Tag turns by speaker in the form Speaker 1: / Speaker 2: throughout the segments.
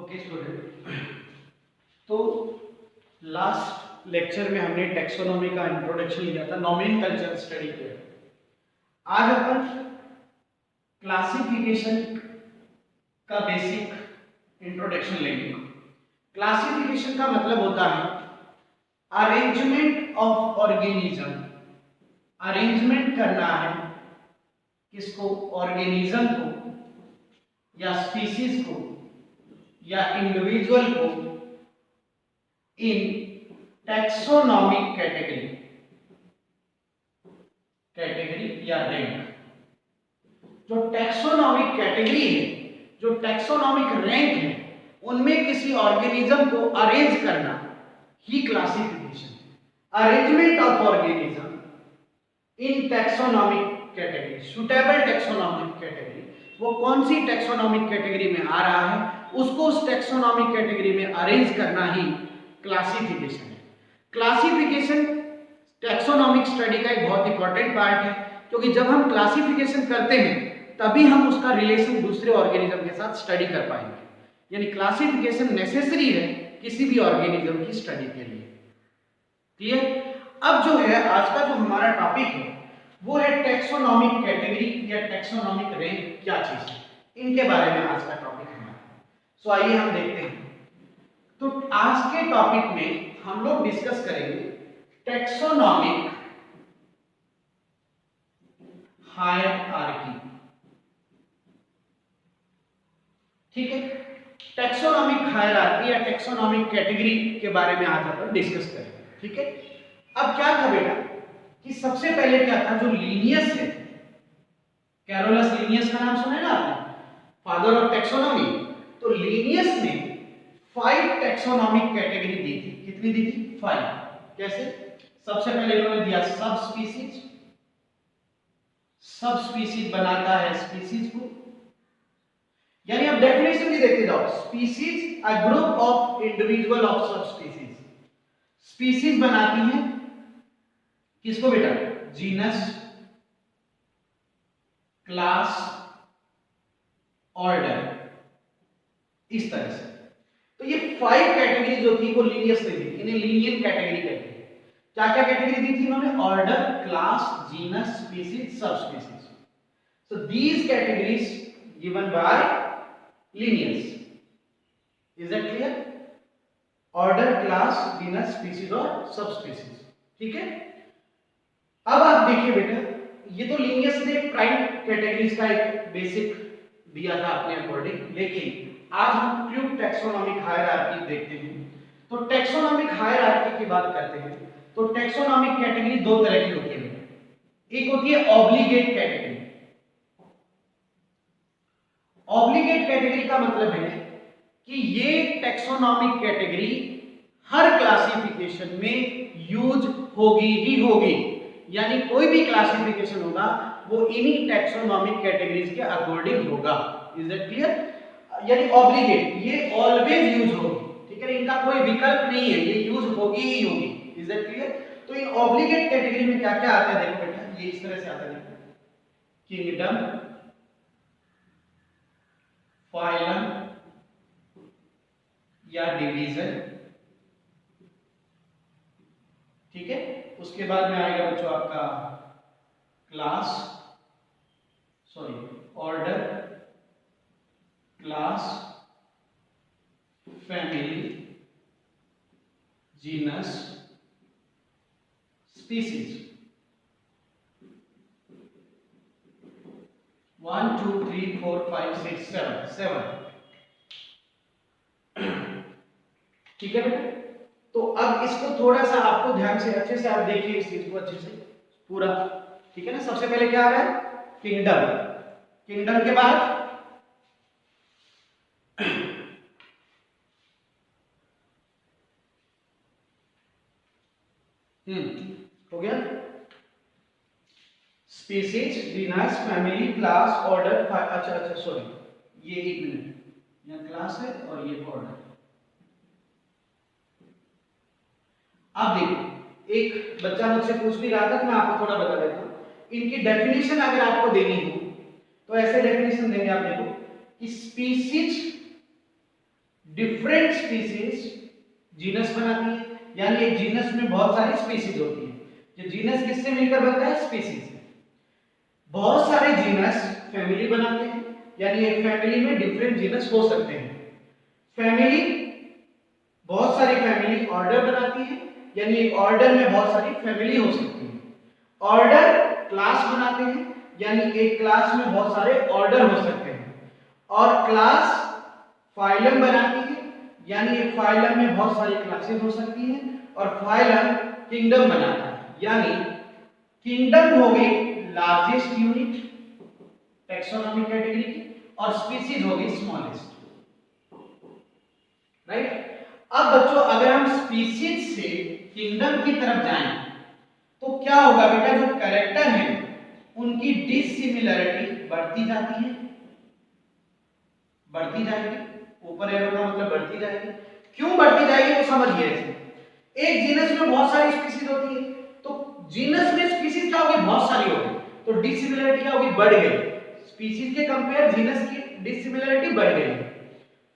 Speaker 1: Okay student, तो last lecture में हमने टैक्सोनॉमी का इंट्रोडक्शन लिया था, नॉमेनकल्चर स्टडी किया। आज अपन क्लासिफिकेशन का बेसिक इंट्रोडक्शन लेंगे। क्लासिफिकेशन का मतलब होता है अरेंजमेंट ऑफ ऑर्गेनिज्म। अरेंजमेंट करना है किसको? ऑर्गेनिज्म को या स्पीसीज को या इंडिविजुअल को इन टैक्सोनॉमिक कैटेगरी या रैंक। जो टैक्सोनॉमिक कैटेगरी है, जो टैक्सोनॉमिक रैंक है, उनमें किसी ऑर्गेनिज्म को अरेंज करना ही क्लासिफिकेशन है। Arrangement of organism in taxonomic category, suitable taxonomic category, वो कौन सी टैक्सोनॉमिक कैटेगरी में आ रहा है उसको उस टैक्सोनॉमिक कैटेगरी में अरेंज करना ही क्लासिफिकेशन है। क्लासिफिकेशन टैक्सोनॉमिक स्टडी का एक बहुत इंपॉर्टेंट पार्ट है, क्योंकि जब हम क्लासिफिकेशन करते हैं तभी हम उसका रिलेशन दूसरे ऑर्गेनिज्म के साथ स्टडी कर पाएंगे। यानी क्लासिफिकेशन नेसेसरी है किसी भी ऑर्गेनिज्म की स्टडी के लिए। क्लियर? अब जो है आज का जो हमारा टॉपिक है वो है टैक्सोनॉमिक कैटेगरी या टैक्सोनॉमिक रैंक क्या चीज है, इनके बारे में आज का टॉपिक है हमारा। सो आइए हम देखते हैं। तो आज के टॉपिक में हम लोग डिस्कस करेंगे टैक्सोनॉमिक हायरार्की। ठीक है, टैक्सोनॉमिक हायरार्की या टैक्सोनॉमिक कैटेगरी के बारे में आज अपन डिस्कस करेंगे। ठीक है, अब क्या था बेटा कि सबसे पहले क्या था, जो लीनियस है, कैरोलस लीनियस का नाम सुना है ना आपने, फादर ऑफ टैक्सोनॉमी। तो लीनियस ने 5 टैक्सोनॉमिक कैटेगरी दी थी। कितनी दी थी? 5। कैसे? सबसे पहले इन्होंने दिया सब स्पीसीज। सब स्पीसीज बनाता है स्पीसीज को, यानी आप डेफिनेशन भी देखते जाओ। Species a group of individual of sub species. Species बनाती है किसको बेटा? जीनस, क्लास, ऑर्डर, इस तरह से। तो ये 5 कैटेगरी जो थी वो लीनियस ने दी थी, इन्हें लीनियन कैटेगरी कहते हैं। क्या क्या कैटेगरी दी थी इन्होंने? Order, class, genus, species, sub species. So these categories given by Linnaeus. Is that clear? Order, class, genus, species और सब स्पीसीज। ठीक है, अब आप देखिए बेटा, ये तो लीनियस ने प्राइम कैटेगरीज का एक बेसिक दिया था अपने अकॉर्डिंग, लेकिन आज हम क्यूब टैक्सोनॉमिक हायरार्की देखते हैं। तो टैक्सोनॉमिक हायरार्की की बात करते हैं तो टैक्सोनॉमिक कैटेगरी 2 तरह की होती है। एक होती है ऑब्लिगेट कैटेगरी। ऑब्लिगेट कैटेगरी का मतलब है कि ये टैक्सोनॉमिक कैटेगरी हर क्लासिफिकेशन में यूज होगी ही होगी, यानी कोई भी क्लासिफिकेशन होगा वो इन्हीं टैक्सोनॉमिक कैटेगरीज के अकॉर्डिंग होगा। Is that clear? यानी ऑब्लिगेट, ये ऑलवेज यूज होगी। ठीक है, इनका कोई विकल्प नहीं है, ये यूज होगी ही होगी। Is that clear? तो इन ऑब्लिगेट कैटेगरी में क्या क्या आता है देखो बेटा, ये इस तरह से आता है। देखो, किंगडम, फाइलम या डिवीजन। ठीक है, उसके बाद में आएगा बच्चों आपका class, sorry order, class, family, genus, species. 1 2 3 4 5 6 7। ठीक है बेटा, तो अब इसको थोड़ा सा आपको ध्यान से अच्छे से आप देखिए इस चीज को अच्छे से पूरा। ठीक है ना, सबसे पहले क्या आ रहा है? किंगडम। किंगडम के बाद हो गया species, genus, family, class, order. अच्छा सॉरी, ये 1 मिनट, यहाँ क्लास है और ये ऑर्डर। अब देखो, एक बच्चा मुझसे पूछ भी रहा था तो मैं आपको थोड़ा बता देता हूं। इनकी डेफिनेशन अगर आपको देनी हो तो ऐसे डेफिनेशन देंगे आप। देखो कि स्पीसीज डिफरेंट स्पीसीज जीनस बनाती है, यानी एक जीनस में बहुत सारी स्पीसीज होती है। जो जीनस किससे मिलकर बनता है? स्पीसीज से। बहुत सारे जीनस फैमिली बनाते हैं, यानी एक फैमिली में डिफरेंट जीनस हो सकते हैं। फैमिली, बहुत सारी फैमिली ऑर्डर बनाती है, यानी एक ऑर्डर में बहुत सारी फैमिली हो सकती है। ऑर्डर क्लास बनाते हैं, यानी एक क्लास में बहुत सारे ऑर्डर हो सकते हैं। और क्लास फाइलम बनाती है, यानी एक फाइलम में बहुत सारी क्लासेस हो सकती हैं। और फाइलम किंगडम बनाता है, यानी किंगडम हो गई लार्जेस्ट यूनिट टैक्सोनॉमिक कैटेगरी की, और स्पीसीज हो गई स्मॉलेस्ट। राइट। अब बच्चों अगर हम स्पीसीज से किंगडम की तरफ जाएं तो क्या होगा बेटा? जो कैरेक्टर है उनकी डिसिमिलरिटी बढ़ती जाती है, बढ़ती जाएगी। ऊपर एरो का मतलब बढ़ती जाएगी। क्यों बढ़ती जाएगी वो समझिए। एक जीनस में बहुत सारी स्पीसीज होती है, तो जीनस में स्पीसीज क्या होगी? बहुत सारी होगी, तो डिसिमिलरिटी क्या होगी? बढ़ गई। स्पीसीज के कंपेयर जीनस की डिसिमिलरिटी बढ़ गई।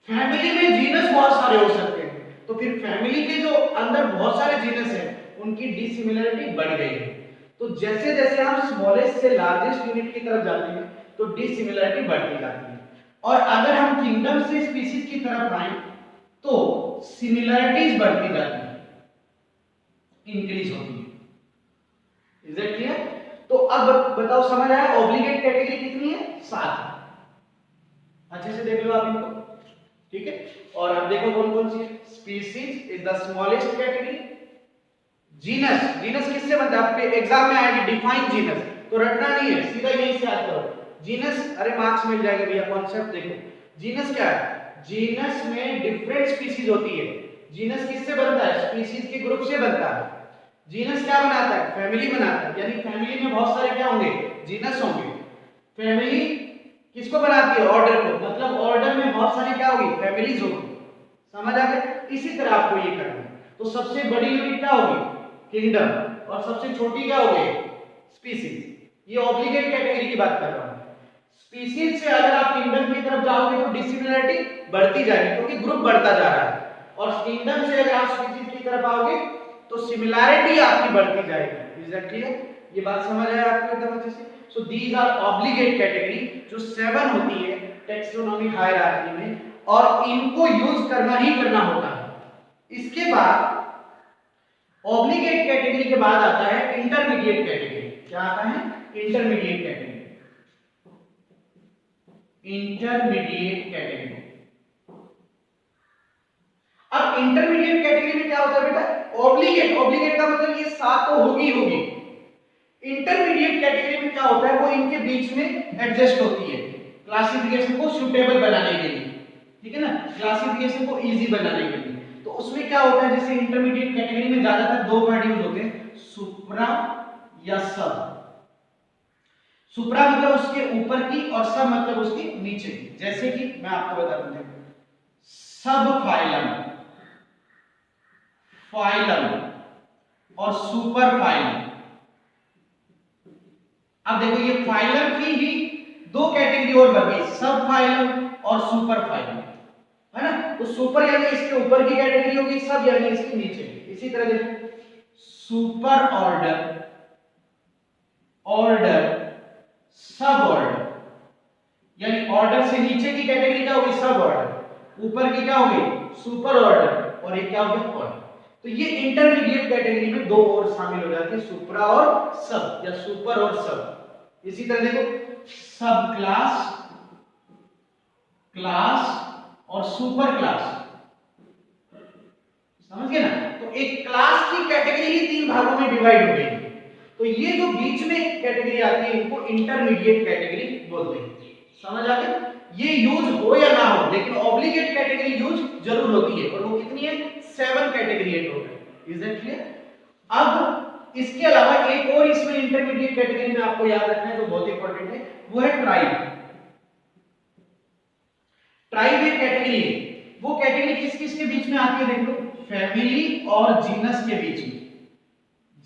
Speaker 1: फैमिली में जीनस बहुत सारे हो सकते हैं, तो फिर फैमिली के जो अंदर बहुत सारे जीनस हैं उनकी डिसिमिलरिटी बढ़ गई है। तो जैसे जैसे हम स्मॉलेस्ट से लार्जेस्ट यूनिट की तरफ जाते हैं तो डिसिमिलरिटी बढ़ती जाती है। और अगर हम किंगडम से स्पीसीज की तरफ आए तो सिमिलरिटीज बढ़ती जाती है, इंक्रीज होती है। Is it clear? तो अब बताओ, समझ आया? ऑब्लिगेट कैटेगरी कितनी है? 7। अच्छे से देख लो आप इनको, ठीक है। और अब देखो कौन कौन सी है। Species is the smallest category. Genus, genus किससे बनता है? आपके एग्जाम में आएगी डिफाइन जीनस, तो रटना नहीं है, सीधा यहीं से आता है जीनस। अरे मार्क्स मिल जाएगा भैया, कॉन्सेप्ट देखो। जीनस क्या है? जीनस में डिफरेंट स्पीसीज होती है। जीनस किससे बनता है? स्पीसीज के ग्रुप से बनता है। जीनस क्या बनाता है? फैमिली बनाता है, यानी फैमिली में बहुत सारे क्या होंगे? जीनस होंगे। फैमिली किसको बनाती है? ऑर्डर को, मतलब ऑर्डर में बहुत सारी क्या होगी? फैमिलीज होगी। समझ आ गया? इसी तरह आपको ये करना है। तो सबसे बड़ी यूनिट क्या होगी? किंगडम। और सबसे छोटी क्या होगी? स्पीसीज। ये ऑब्लिगेट कैटेगरी की बात कर रहा हूं। स्पीसीज से अगर आप किंगडम की तरफ जाओगे तो डिसिमिलरिटी बढ़ती जाएगी, क्योंकि ग्रुप बढ़ता जा रहा है। और किंगडम से अगर आप स्पीसीज की तरफ आओगे तो सिमिलैरिटी आपकी बढ़ती जाएगी। Is that clear? ये बात समझ आया आपको एकदम अच्छे से? So these are obligate category, जो 7 होती है टैक्सोनॉमिक हायरार्की में, और इनको यूज करना ही करना होता है। इसके बाद ऑब्लिगेट कैटेगरी के बाद आता है इंटरमीडिएट कैटेगरी। क्या आता है? Intermediate category. Intermediate category. अब इंटरमीडिएट कैटेगरी में क्या होता है बेटा? ऑब्लिगेट, ऑब्लिगेट का मतलब ये 7 तो होगी होगी। इंटरमीडिएट कैटेगरी में क्या होता है? वो इनके बीच में एडजस्ट होती है, क्लासिफिकेशन को सूटेबल बनाने के लिए, ठीक है ना, क्लासिफिकेशन को इजी बनाने के लिए। तो उसमें क्या होता है? जैसे इंटरमीडिएट कैटेगरी में ज्यादातर 2 वर्ड यूज होते हैं, सुप्रा या सब। सुप्रा मतलब उसके ऊपर की, और सब मतलब उसके नीचे की। जैसे कि मैं आपको बता दूं, सब फाइलम, फाइलम और सुपर फाइलम। अब देखो ये फाइलम की ही 2 कैटेगरी और बन गई, सब फाइलम और सुपर फाइलम, है ना। तो सुपर यानी इसके ऊपर की कैटेगरी होगी, सब यानी इसके नीचे की। इसी तरह देखो सुपर ऑर्डर, ऑर्डर, सब ऑर्डर, यानी ऑर्डर से नीचे की कैटेगरी क्या होगी? सब ऑर्डर। ऊपर की क्या होगी? सुपर ऑर्डर, और ये क्या होगी? ऑर्डर। तो ये इंटरमीडिएट कैटेगरी में 2 और शामिल हो जाती है, सुप्रा और सब, या सुपर और सब। इसी तरह देखो सब क्लास, क्लास और सुपर क्लास। समझ गए ना? तो एक क्लास की कैटेगरी ही 3 भागों में डिवाइड हो गई। तो ये जो बीच में कैटेगरी आती है इनको इंटरमीडिएट कैटेगरी बोलते हैं। समझ आ गया? ये यूज हो या ना हो, लेकिन ऑब्लिगेट कैटेगरी यूज जरूर होती है। और वो कितनी है? 7 कैटेगरी है टोटल। Is it clear? अब इसके अलावा एक और इसमें इंटरमीडिएट कैटेगरी में आपको याद रखना है, जो बहुत इंपॉर्टेंट है, वो है ट्राइब। ट्राइब एक कैटेगरी है। वो कैटेगरी किस किस के बीच में आती है? देख लो, फैमिली और जीनस के बीच में।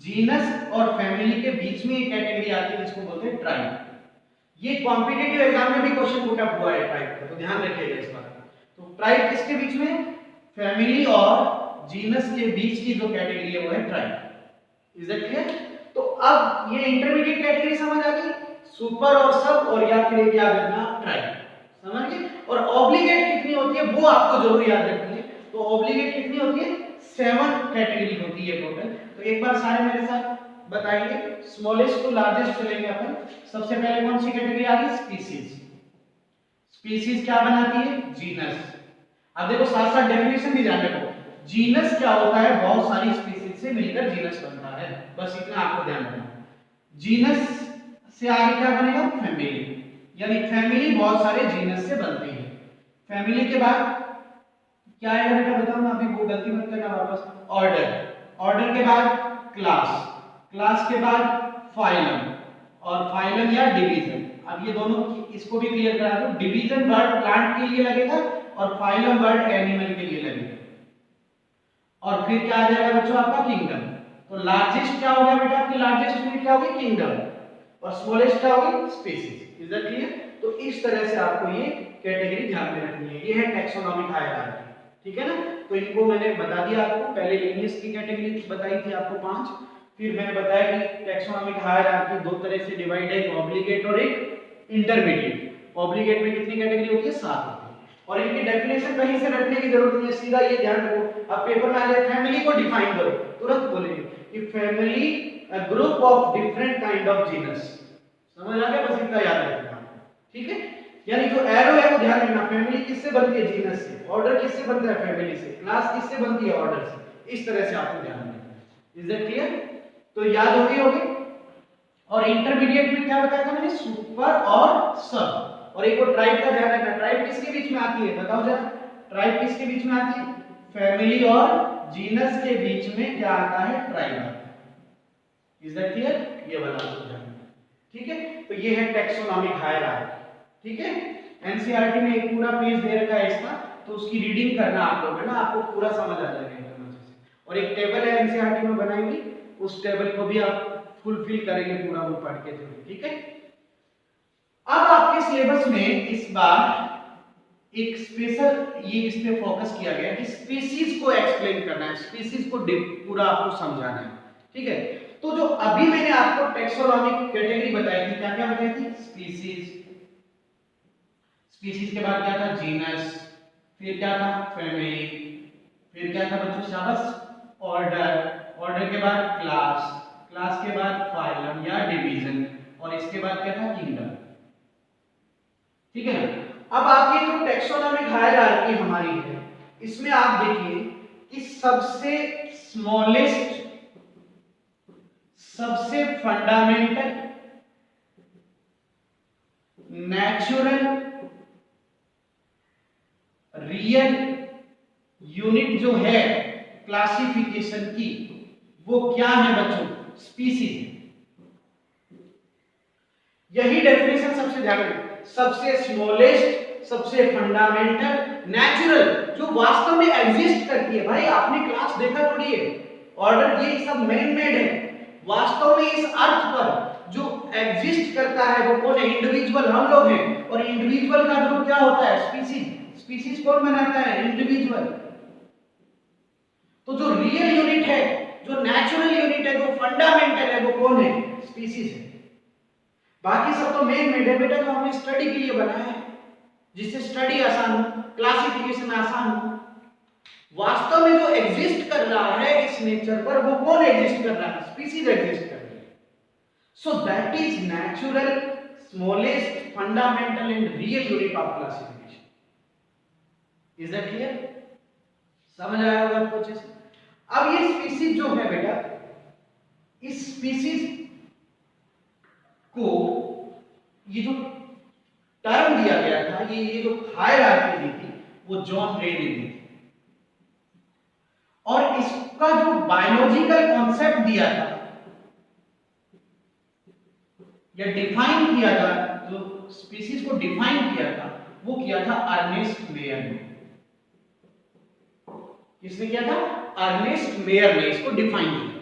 Speaker 1: जीनस और फैमिली के बीच में एक कैटेगरी आती है जिसको बोलते हैं ट्राइब। ये कॉम्पिटिटिव एग्जाम में भी क्वेश्चन पुट अप हुआ है ट्राइब का, तो ध्यान रखिएगा इस बात का। तो ट्राइब किसके बीच में? फैमिली और जीनस के बीच की जो कैटेगरी है वो है ट्राइब। Is that clear? तो अब ये इंटरमीडिएट कैटेगरी समझ आ गई, सुपर और सब, और या फिर क्या रखना, ट्राइब, समझ गए? और ऑब्लिगेट कितनी होती है वो आपको जरूर याद रखनी है। तो ऑब्लिगेट कितनी होती है? 7 कैटेगरी होती है टोटल। तो एक बार सारे मेरे साथ बताइए, स्मॉलेस्ट टू लार्जेस्ट चलेंगे अपन। सबसे पहले कौन सी कैटेगरी आ गई? स्पीसीज। स्पीसीज क्या बनाती है? जीनस। अब देखो साथ साथ डेफिनेशन भी ध्यान रखो, जीनस क्या होता है? बहुत सारी स्पीसीज से मिलकर जीनस बनता है, बस इतना आपको ध्यान रखना। जीनस से आगे क्या बनेगा? फैमिली, यानी फैमिली बहुत सारे जीनस से बनती है। फैमिली के बाद क्या आएगा बेटा बताओ ना, अभी वो गलती मत करना वापस। ऑर्डर, ऑर्डर के बाद क्लास, क्लास के बाद फाइलम, और फाइलम या डिवीजन। अब ये दोनों इसको भी क्लियर करा दो, डिवीजन वर्ड प्लांट के लिए लगेगा और फाइलम वर्ड एनिमल के लिए लगेगा। और फिर क्या आ जाएगा बच्चों आपका? किंगडम। तो लार्जेस्ट क्या हो गया बेटा आपकी? लार्जेस्ट यूनिट क्या होगी? किंगडम। और स्मॉलेस्ट क्या होगी? स्पीसीज। Is that clear? तो इस तरह से आपको ये कैटेगरी ध्यान में रखनी है। ये है टैक्सोनॉमिक हायरार्की, ठीक है ना? तो इनको मैंने बता दिया आपको। पहले लिनियस की कैटेगरी बताई थी आपको 5, फिर मैंने बताया कि टैक्सोनॉमिक हायरार्की 2 तरह से डिवाइड है, एक ऑब्लिगेट और एक इंटरमीडिएट। ऑब्लिगेट में कितनी कैटेगरी होती है? 7 होती है। और इनकी डेफिनेशन कहीं से रटने की जरूरत नहीं है, सीधा ये ध्यान रखो। अब पेपर में आ जाए फैमिली को डिफाइन करो, तुरंत बोलेंगे कि family a group of different kind of genus. समझ आ गया? बस इतना याद रखना, ठीक है? यानी जो एरो है वो ध्यान रखना, फैमिली किससे बनती है? जीनस से। ऑर्डर किससे बनता है? फैमिली से। क्लास किससे बनती है? ऑर्डर से। इस तरह से आपको ध्यान रखना है। Is that clear? तो याद होगी। और इंटरमीडिएट में क्या बताया था मैंने? सुपर और सब। और एक और ट्राइब का ध्यान रखना, ट्राइब किसके बीच में आती है बताओ जरा? ट्राइब किसके बीच में आती है? फैमिली और जीनस के बीच में क्या आता है? ट्राइब आता है। Is that clear? ये वाला समझना, ठीक है? तो ये है टैक्सोनॉमिक हायरार्की, ठीक है? एनसीईआरटी में एक पूरा पेज दे रखा है इसका, तो उसकी रीडिंग करना आप लोग, है ना? आपको पूरा समझ आ जाएगा एकदम अच्छे से। और एक टेबल है एनसीईआरटी में बनाई हुई, उस टेबल को भी आप फुलफिल करेंगे पूरा वो पढ़ के थोड़ी, ठीक है? अब आपके सिलेबस में इस बार एक स्पेशल ये इस पे फोकस किया गया कि स्पीशीज को एक्सप्लेन करना है, स्पीशीज को पूरा आपको समझाना है, ठीक है? तो जो अभी मैंने आपको टैक्सोनॉमिक कैटेगरी बताई थी, क्या क्या बताई थी? स्पीशीज, स्पीशीज के बाद क्या था? जीनस, फिर क्या था? फैमिली, फिर क्या था बच्चों? शाबाश, ऑर्डर, ऑर्डर के बाद क्लास, क्लास के बाद फाइलम या डिवीजन, और इसके बाद क्या था? किंगडम, ठीक है ना? अब आपकी जो टैक्सोनॉमिक हायरार्की हमारी है, इसमें आप देखिए कि सबसे स्मॉलेस्ट, सबसे फंडामेंटल, नेचुरल, रियल यूनिट जो है क्लासिफिकेशन की, वो क्या है बच्चों? स्पीसीज। यही डेफिनेशन सबसे ध्यान रखना, सबसे स्मॉलेस्ट, सबसे फंडामेंटल, नेचुरल, जो वास्तव में एग्जिस्ट करती है। भाई आपने क्लास देखा थोड़ी है, ऑर्डर ये सब मैन मेड है। वास्तव में इस अर्थ पर जो एग्जिस्ट करता है वो कौन है? इंडिविजुअल, हम लोग हैं। और इंडिविजुअल का ग्रुप क्या होता है? स्पीसीज। स्पीसीज कौन बनाता है? इंडिविजुअल। तो जो रियल यूनिट है, जो नेचुरल यूनिट है, जो फंडामेंटल है, वो कौन है? स्पीसीज है। बाकी सब तो मेन मेड है बेटा, जो हमने स्टडी के लिए बनाया है, जिससे स्टडी आसान हो, क्लासिफिकेशन आसान हो। वास्तव में जो एग्जिस्ट कर रहा है इस नेचर पर, वो कौन एग्जिस्ट कर रहा है? स्पीसीज एग्जिस्ट कर रही है। So that is natural, smallest, fundamental and real unit of classification. Is that clear? समझ आया होगा आपको अच्छे से? अब ये स्पीसीज जो है बेटा, इस स्पीसीज को ये जो टर्म दिया गया था, ये जो हायरार्की दी थी, वो जॉन रे ने दी थी। और इसका जो बायोलॉजिकल कॉन्सेप्ट दिया था या डिफाइन किया था, जो स्पीसीज को डिफाइन किया था, वो किया था अर्नेस्ट मेयर ने। किसने किया था? अर्नेस्ट मेयर ने इसको डिफाइन किया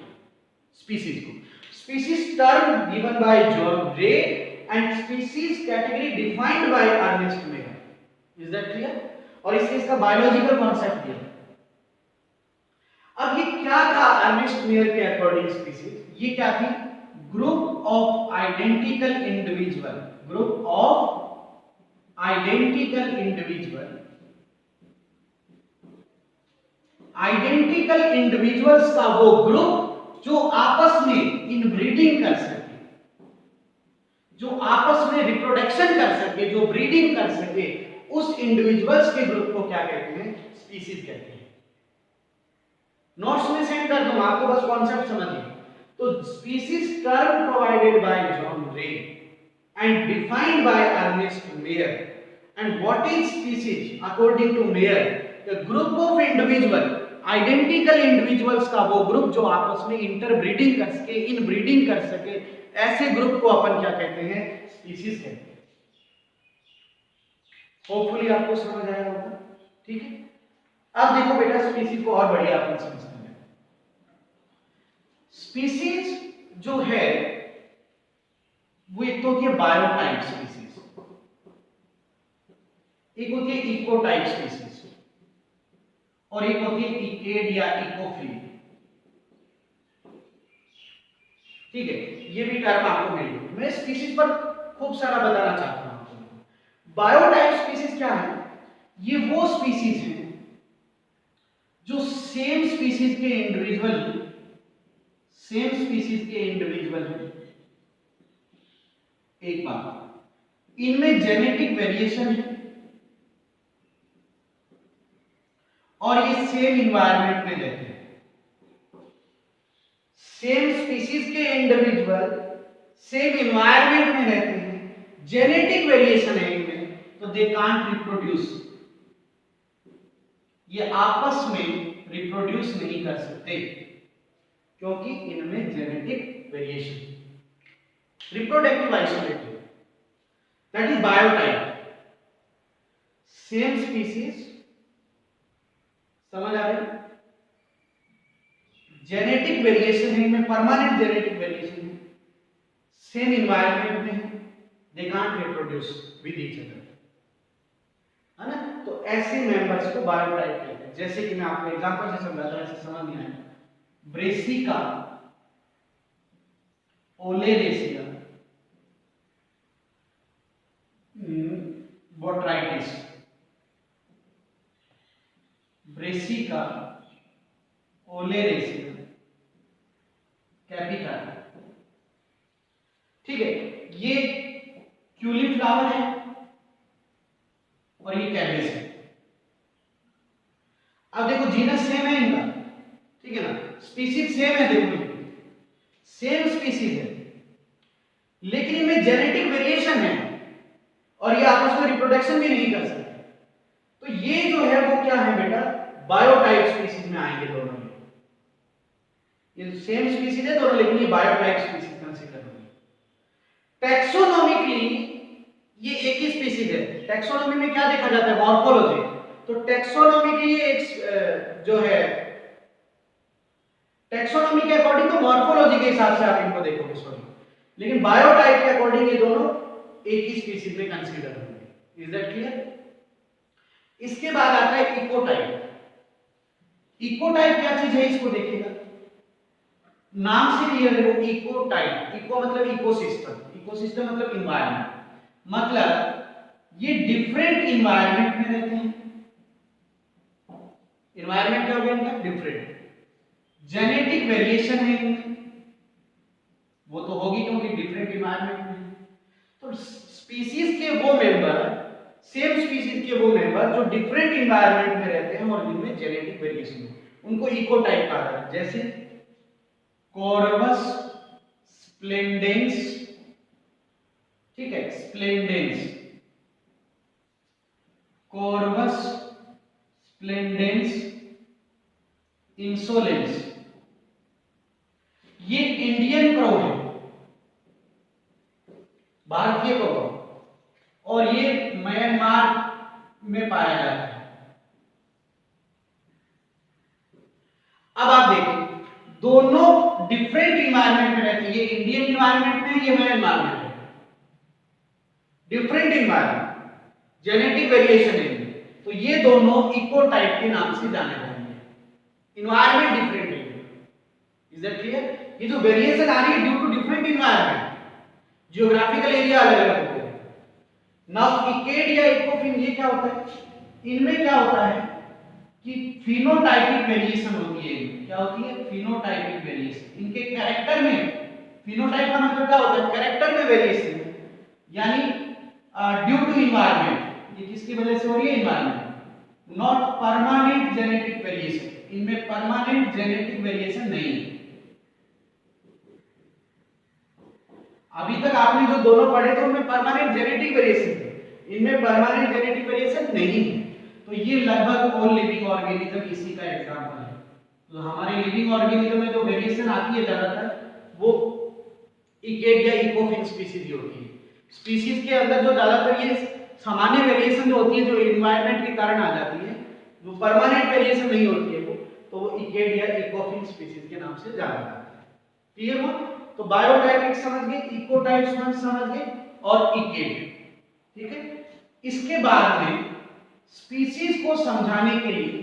Speaker 1: स्पीसीज को। Species term given by John रे and species category defined by Ernest Mayr. Is that clear? और इससे इसका बायोलॉजिकल कॉन्सेप्ट दिया। अब ये क्या था अर्नेस्ट मेयर के अकॉर्डिंग स्पीसीज? ये क्या थी? Group of identical individual, group of identical individual, identical individuals का वो ग्रुप जो आपस में इनब्रीडिंग कर सके, जो आपस में रिप्रोडक्शन कर सके, जो ब्रीडिंग कर सके, उस इंडिविजुअल्स के ग्रुप को क्या कहते हैं? स्पीसीज कहते हैं। नोट्स में सेंड कर दूंगा, आपको बस कॉन्सेप्ट समझिए। तो species term provided by John Ray and defined by Ernst Mayr. And what is species according to Mayr? The group of individual, identical individuals का वो ग्रुप जो आपस में इंटरब्रीडिंग कर सके, इनब्रीडिंग कर सके, ऐसे ग्रुप को अपन क्या कहते हैं? स्पीसीज कहते हैं। होपफुली आपको समझ आया होगा, ठीक है। अब देखो बेटा, स्पीसीज को और बढ़िया अपन समझते हैं। स्पीसीज जो है वो एक तो होती है बायोटाइप स्पीसीज, एक होती है इकोटाइप स्पीसीज, और एक होती है इकेड या इकोफिल। ठीक है, ये भी टर्म आपको मिल गई। मैं स्पीसीज पर खूब सारा बताना चाहता हूं आपको। बायोटाइप स्पीसीज क्या है? ये वो स्पीसीज है जो सेम स्पीसीज के इंडिविजुअल हैं। एक बात, इनमें जेनेटिक वेरिएशन है और ये सेम इन्वायरमेंट में रहते हैं। सेम स्पीसीज के इंडिविजुअल सेम इन्वायरमेंट में रहते हैं, जेनेटिक वेरिएशन है इनमें, तो दे कांट रिप्रोड्यूस, ये आपस में रिप्रोड्यूस नहीं कर सकते क्योंकि इनमें genetic variation, reproductive isolated, that is biotype. Same species, समझ आ रही? जेनेटिक वेरिएशन है इनमें, परमानेंट जेनेटिक वेरिएशन है, सेम इन्वायरमेंट में है, they can't reproduce with each other, है ना। तो ऐसे मेंबर्स को बायोटाइप कहते हैं। जैसे कि मैं आपको एग्जांपल से समझाता हूं, ऐसे समझ नहीं आएगा। Brassica, oleracea, botrytis, Brassica, oleracea, capitata. ठीक है, ये क्यूलीफ्लावर है और ये कैबेज है। अब देखो जीनस सेम है इनका, ठीक है ना, स्पीसीज सेम है, देखो सेम स्पीसीज है, लेकिन इनमें जेनेटिक वेरिएशन है और ये आपस में रिप्रोडक्शन भी नहीं कर सकते। तो ये जो है वो क्या है बेटा? बायोटाइप स्पीसीज में आएंगे दोनों में। ये सेम स्पीसीज है दोनों, लेकिन ये बायोटाइप स्पीसीज कंसीडर होंगे। टैक्सोनॉमिकली ये एक ही स्पीसीज है। टैक्सोनॉमी में क्या देखा जाता है? मॉर्फोलॉजी। तो टैक्सोनॉमिकली एक जो है, टैक्सोनॉमी के अकॉर्डिंग तो मॉर्फोलॉजी के हिसाब से आप इनको देखोगे, सॉरी, लेकिन बायोटाइप के अकॉर्डिंग ये दोनों एक ही स्पीसीज में कंसीडर होंगे। Is that clear? इसके बाद आता है इकोटाइप। इकोटाइप क्या चीज है, इसको देखिएगा, नाम से क्लियर है वो। इकोटाइप, इको मतलब इकोसिस्टम, इकोसिस्टम मतलब इन्वायरमेंट, मतलब ये डिफरेंट इन्वायरमेंट में रहते हैं। इन्वायरमेंट क्या हो गया इनका? डिफरेंट। जेनेटिक वेरिएशन है इनमें, वो तो होगी क्योंकि डिफरेंट इन्वायरमेंट में। तो स्पीसीज के वो मेंबर, सेम स्पीसीज के वो मेंबर जो डिफरेंट इन्वायरमेंट में रहते हैं और जिनमें जेनेटिक वेरिएशन है, उनको इकोटाइप कहा जाता है। जैसे कोरवस स्प्लेंडेंस, ठीक है, स्प्लेंडेंस, कोरवस स्प्लेंडेंस इंसोलेंस, ये इंडियन क्रो है, भारतीय क्रो, और ये म्यांमार में पाया जाता है। अब आप देखिए, दोनों डिफरेंट इन्वायरमेंट में रहते हैं। ये इंडियन इन्वायरमेंट में, ये म्यांमार में है। डिफरेंट इन्वायरमेंट, जेनेटिक वेरिएशन है, तो ये दोनों इकोटाइप के नाम से जाने जाएंगे। इन्वायरमेंट डिफरेंट है, इज दैट क्लियर? ये जो वेरिएशन आ रही है due to different environment, geographical area अलग अलग हो गया। नाउ इकेड या इकोफिन ये क्या होता है? इनमें क्या होता है कि फिनोटाइपिक वेरिएशन होती है। क्या होती है? Phenotypic variation. इनके कैरेक्टर में, फिनोटाइप का मतलब क्या होता है? कैरेक्टर में वेरिएशन, यानी ड्यू टू इन्वायरमेंट। ये किसकी वजह से हो रही है? Environment. Not permanent genetic variation, इनमें परमानेंट जेनेटिक वेरिएशन नहीं है। अभी तक आपने जो दोनों पढ़े थे उनमें परमानेंट जेनेटिक वेरिएशन थे, इनमें परमानेंट जेनेटिक वेरिएशन नहीं है। तो ये लगभग ऑल लिविंग ऑर्गेनिज्म इसी का एग्जांपल है। तो हमारे लिविंग ऑर्गेनिज्म में जो वेरिएशन आती है ज्यादातर वो इकेड या इकोफिन स्पीशीज होती है। स्पीशीज के अंदर जो ज्यादातर ये सामान्य वेरिएशन जो होती है, जो एनवायरनमेंट के कारण आ जाती है, जो परमानेंट वेरिएशन नहीं होती है वो, तो वो इकेड या इकोफिन स्पीशीज के नाम से जाना जाता है। क्लियर हुआ? तो बायोटाइपिक समझ गए, इकोटाइप समझ गए और इकेड, ठीक है। इसके बाद में स्पीशीज को समझाने के लिए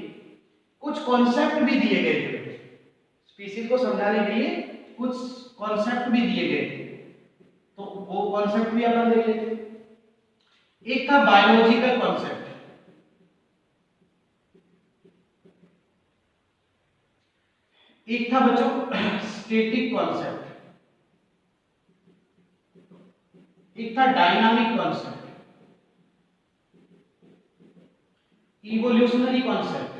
Speaker 1: कुछ कॉन्सेप्ट भी दिए गए थे। स्पीशीज को समझाने के लिए कुछ कॉन्सेप्ट भी दिए गए थे, तो वो कॉन्सेप्ट भी अपन देख लेते हैं। एक था बायोलॉजिकल कॉन्सेप्ट, एक था बच्चों स्टैटिक कॉन्सेप्ट, एक था डायनामिक कॉन्सेप्ट, इवोल्यूशनरी कॉन्सेप्ट,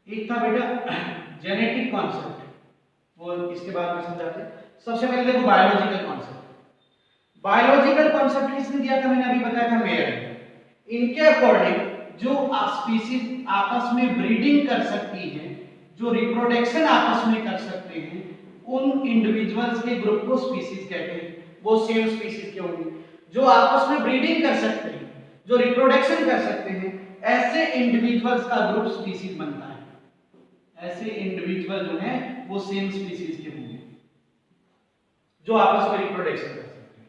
Speaker 1: एक था बेटा जेनेटिक कॉन्सेप्ट, वो इसके बाद में समझाते हैं। सबसे पहले देखो बायोलॉजिकल कॉन्सेप्ट। बायोलॉजिकल कॉन्सेप्ट किसने दिया था? मैंने अभी बताया था, मेयर। इनके अकॉर्डिंग जो स्पीशीज आपस में ब्रीडिंग कर सकती है, जो रिप्रोडक्शन आपस में कर सकते हैं, उन इंडिविजुअल्स के ग्रुप को स्पीशीज कहते हैं। वो सेम स्पीशीज के होंगे जो आपस में ब्रीडिंग कर सकते हैं, जो रिप्रोडक्शन कर सकते हैं, ऐसे इंडिविजुअल्स का ग्रुप स्पीशीज बनता है। ऐसे इंडिविजुअल जो हैं वो सेम स्पीशीज के होंगे जो आपस में रिप्रोडक्शन कर सकते हैं।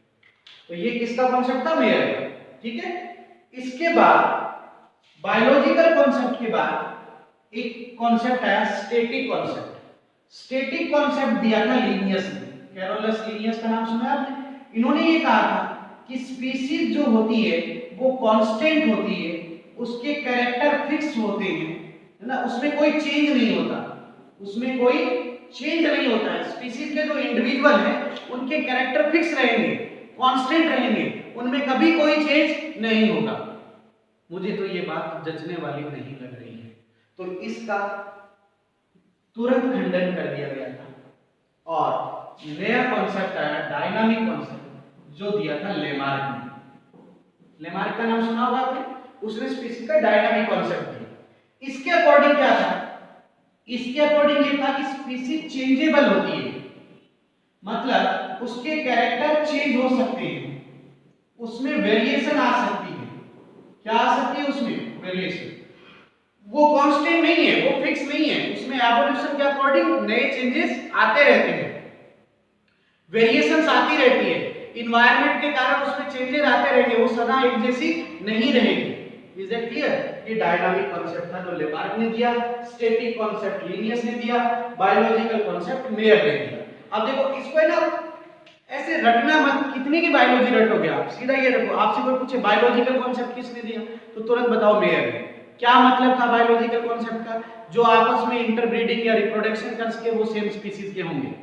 Speaker 1: तो ये किसका कॉन्सेप्ट था? मेयर का, ठीक है। इसके बाद बायोलॉजिकल कॉन्सेप्ट के बाद एक कॉन्सेप्ट आया स्टैटिक कॉन्सेप्ट। स्टैटिक कॉन्सेप्ट दिया था लिनियस ने, कैरोलस लिनियस का नाम सुना आपने? इन्होंने ये कहा था कि स्पीशीज जो होती है वो कांस्टेंट होती है, उसके कैरेक्टर फिक्स होते हैं, है ना, उसमें कोई चेंज नहीं होता, उसमें कोई चेंज नहीं होता है। स्पीशीज के जो इंडिविजुअल हैं उनके कैरेक्टर फिक्स रहेंगे, कांस्टेंट रहेंगे, उनमें कभी कोई चेंज नहीं होगा। मुझे तो ये बात जचने वाली नहीं लग रही है, तो इसका तुरंत खंडन कर दिया गया था और नया कॉन्सेप्ट आया डायनामिक कॉन्सेप्ट, जो दिया था लेमार्क ने। लेमार्क का नाम सुना होगा आपने? उसने स्पीशीज का डायनामिक कॉन्सेप्ट दिया। इसके अकॉर्डिंग क्या था? इसके अकॉर्डिंग ये था कि स्पीशीज चेंजेबल होती है, मतलब उसके कैरेक्टर चेंज हो सकते हैं, उसमें वेरिएशन आ सकती है। क्या आ सकती है उसमें? वेरिएशन। वो कांस्टेंट नहीं है, वो फिक्स नहीं है, उसमें एवोल्यूशन के अकॉर्डिंग नए चेंजेस आते रहते हैं, वेरिएशंस आती रहती है, एनवायरनमेंट के कारण उसमें चेंजेस आते रहेंगे, वो सदा एक जैसी नहीं रहेगी। Is that clear? ये डायनामिक कॉन्सेप्ट था जो लेमार्क ने दिया, स्टैटिक कॉन्सेप्ट लिनियस ने दिया, बायोलॉजिकल कॉन्सेप्ट मेयर ने दिया। अब देखो इसको है ना ऐसे रटना मत, कितनी की बायोलॉजी रटोगे आप, सीधा ये रखो। आपसे कोई पूछे बायोलॉजिकल कॉन्सेप्ट किसने दिया, तो तुरंत बताओ मेयर ने। क्या मतलब था बायोलॉजिकल कॉन्सेप्ट का? जो आपस में इंटरब्रीडिंग या रिप्रोडक्शन कर सके वो सेम स्पीशीज के होंगे।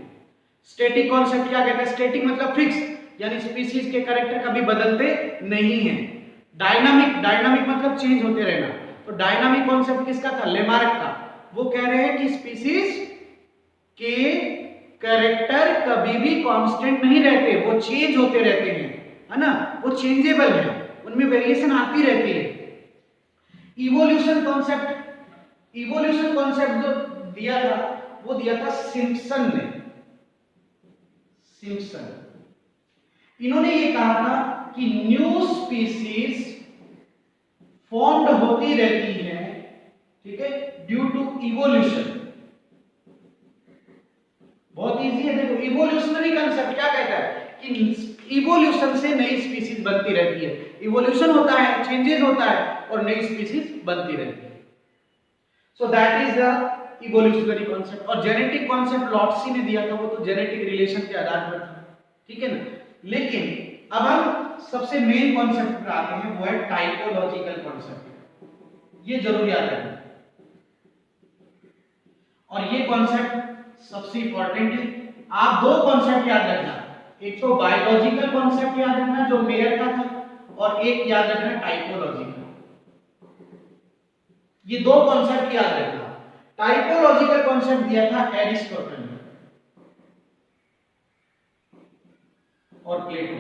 Speaker 1: स्टैटिक कॉन्सेप्ट क्या कहता है? स्टैटिक मतलब फिक्स, यानी स्पीशीज के कैरेक्टर कभी बदलते नहीं हैं। डायनामिक, डायनामिक मतलब चेंज होते रहना। तो डायनामिक कॉन्सेप्ट किसका था? लेमार्क का। वो कह रहे हैं कि स्पीशीज के कैरेक्टर कभी भी कांस्टेंट नहीं रहते, वो चेंज होते रहते हैं, है ना, वो चेंजेबल है, उनमें वेरिएशन आती रहती है। इवोल्यूशन कॉन्सेप्ट, इवोल्यूशन कॉन्सेप्ट जो दिया था वो दिया था सिम्पसन ने। सिम्पसन, इन्होंने ये कहा था कि न्यू स्पीशीज फॉर्म्ड होती रहती है, ठीक है, ड्यू टू इवोल्यूशन। बहुत इजी है, देखो इवोल्यूशनरी कंसेप्ट क्या कहता है कि इवोल्यूशन से नई स्पीसीज बनती रहती है। इवोल्यूशन होता है, चेंजेस होता है और नई स्पीसीज बनती रहती है। So that is the evolutionary concept. और जेनेटिक कॉन्सेप्ट लॉटसी ने दिया था, वो तो जेनेटिक रिलेशन के आधार पर था, ठीक है ना। लेकिन अब हम सबसे मेन कॉन्सेप्ट पर आते हैं, वो है टाइपोलॉजिकल कॉन्सेप्ट। ये जरूर याद रखना, और ये कॉन्सेप्ट सबसे इंपॉर्टेंट है। आप दो कॉन्सेप्ट याद रखना, एक तो बायोलॉजिकल कॉन्सेप्ट याद रखना जो मेयर का था, और एक याद रखना टाइपोलॉजिकल। ये दो कॉन्सेप्ट याद रखना। टाइपोलॉजिकल कॉन्सेप्ट दिया था एरिस्टोटल ने और प्लेटो,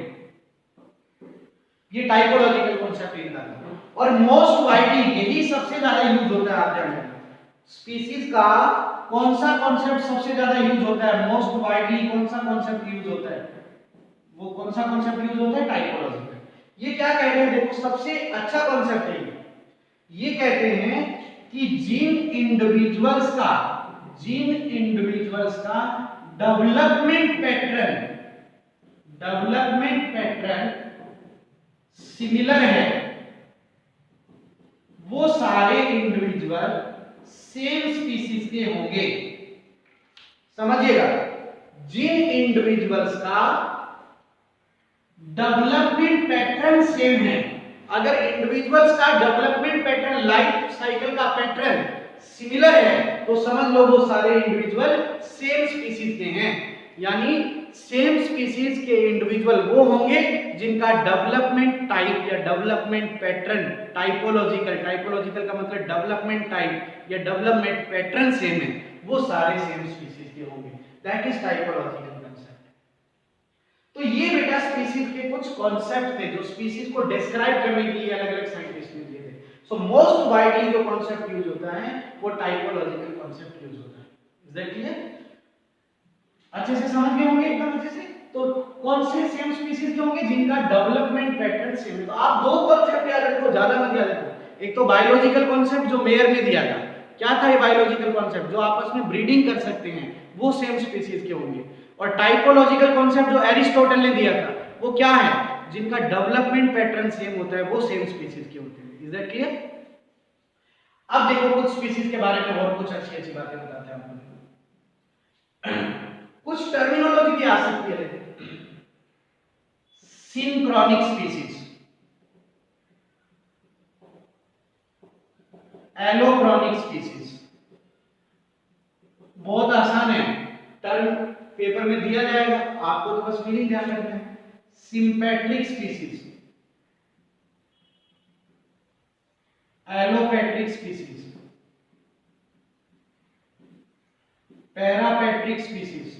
Speaker 1: ये टाइपोलॉजिकल कॉन्सेप्ट लिखा था। और मोस्ट वाइडली यही सबसे ज्यादा यूज होता है। आप जानेंगे स्पीसीज का कौन सा कॉन्सेप्ट सबसे ज्यादा यूज होता है, मोस्ट वाइडली कौन सा कॉन्सेप्ट यूज होता है, वो कौन सा कॉन्सेप्ट यूज होता है, टाइपोलॉजिकल। ये क्या कह रहे हैं, देखो सबसे अच्छा कॉन्सेप्ट है ये कहते हैं कि जीन इंडिविजुअल्स का डेवलपमेंट पैटर्न सिमिलर है, वो सारे इंडिविजुअल सेम स्पीसीज के होंगे। समझिएगा, जिन इंडिविजुअल्स का डेवलपमेंट पैटर्न सेम है, अगर इंडिविजुअल्स का डेवलपमेंट पैटर्न, लाइफ साइकिल का पैटर्न सिमिलर है, तो समझ लो वो सारे इंडिविजुअल सेम स्पीसीज के हैं। यानी सेम स्पीसीज के इंडिविजुअल वो होंगे जिनका डेवलपमेंट टाइप या डेवलपमेंट पैटर्न टाइपोलॉजिकल का मतलब डेवलपमेंट टाइप या डेवलपमेंट पैटर्न सेम है, वो सारे सेम स्पीसीज के होंगे। That is typological concept. तो ये बेटा स्पीसीज के कुछ कॉन्सेप्ट थे जो स्पीसीज को डिस्क्राइब करने के लिए अलग अलग साइंटिस्ट ने दिए थे। सो मोस्ट वाइडली जो कॉन्सेप्ट यूज होता है वो टाइपोलॉजिकल कॉन्सेप्ट यूज होता है। Is that clear? अच्छे से समझ गए होंगे एकदम अच्छे से। तो कौन से सेम स्पीसीज के होंगे जिनका डेवलपमेंट पैटर्न सेम है। तो आप दो कॉन्सेप्ट याद रखो, ज्यादा मत याद रखो। एक तो बायोलॉजिकल कॉन्सेप्ट जो मेयर ने दिया था, क्या था ये बायोलॉजिकल कॉन्सेप्ट, जो आपस में ब्रीडिंग कर सकते हैं वो सेम स्पीसीज के होंगे। और टाइपोलॉजिकल कॉन्सेप्ट जो एरिस्टोटल ने दिया था, वो क्या है, जिनका डेवलपमेंट पैटर्न सेम होता है, वो सेम स्पीसीज के होते हैं। Is that clear? अब देखो कुछ स्पीसीज के बारे में और कुछ अच्छी अच्छी बातें बताते हैं आपको। कुछ टर्मिनोलॉजी भी आ सकती है, देखो सिंक्रोनिक स्पीसीज, एलोक्रोनिक स्पीसीज, बहुत आसान है, टर्म पेपर में दिया जाएगा, आपको तो बस मीनिंग ध्यान रखना है। Sympatric species, allopatric species, parapatric species.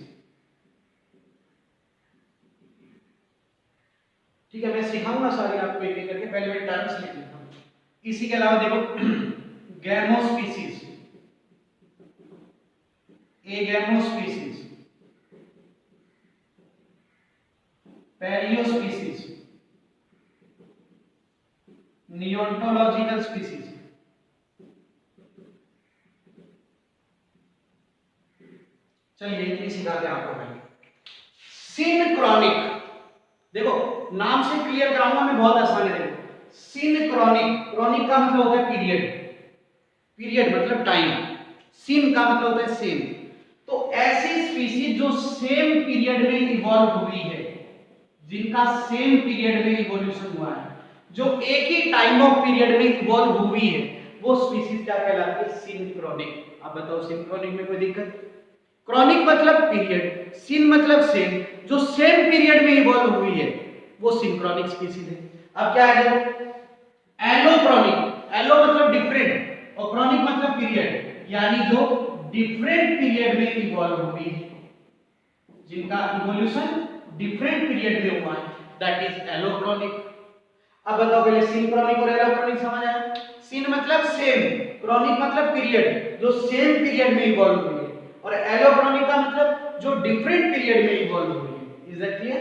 Speaker 1: ठीक है, मैं सिखाऊंगा सारी आपको एक एक करके, पहले मैं टर्म्स लिख लेता हूं। इसी के अलावा देखो गैमो स्पीसीज, एगैमो स्पीसीज, पैरियो स्पीसीज, नियोंटोलॉजिकल स्पीसीज। चलिए इतनी सिखाते हैं आपको पहले। सिनक्रॉनिक, देखो नाम से क्लियर कराऊंगा मैं, बहुत आसान है। सिनक्रॉनिक, क्रॉनिक का मतलब होता है पीरियड, पीरियड मतलब टाइम, सिन का मतलब होता है सेम। तो ऐसी स्पीसीज जो सेम पीरियड में इवॉल्व हुई है, जिनका सेम पीरियड में इवोल्यूशन हुआ है, जो एक ही टाइम ऑफ पीरियड में इवॉल्व हुई है, वो स्पीसीज क्या कहलाती है, सिनक्रॉनिक। अब बताओ सिनक्रॉनिक में कोई दिक्कत? क्रॉनिक मतलब पीरियड, सिन मतलब सेम, जो सेम पीरियड में इवॉल्व हुई है वो सिंक्रोनिक स्पीसीज है। अब क्या है देखो, एलोक्रॉनिक, एलो मतलब डिफरेंट और क्रॉनिक मतलब पीरियड, यानी जो डिफरेंट पीरियड में इवॉल्व हुई है, जिनका इवोल्यूशन डिफरेंट पीरियड में हुआ है, दैट इज एलोक्रॉनिक। अब बताओ पहले सिंक्रोनिक और एलोक्रॉनिक समझ आया? सिन मतलब सेम, क्रॉनिक मतलब पीरियड जो सेम पीरियड में इवॉल्व हुई है, और एलोक्रॉनिक का मतलब जो डिफरेंट पीरियड में इवॉल्व हुई है। Is that clear?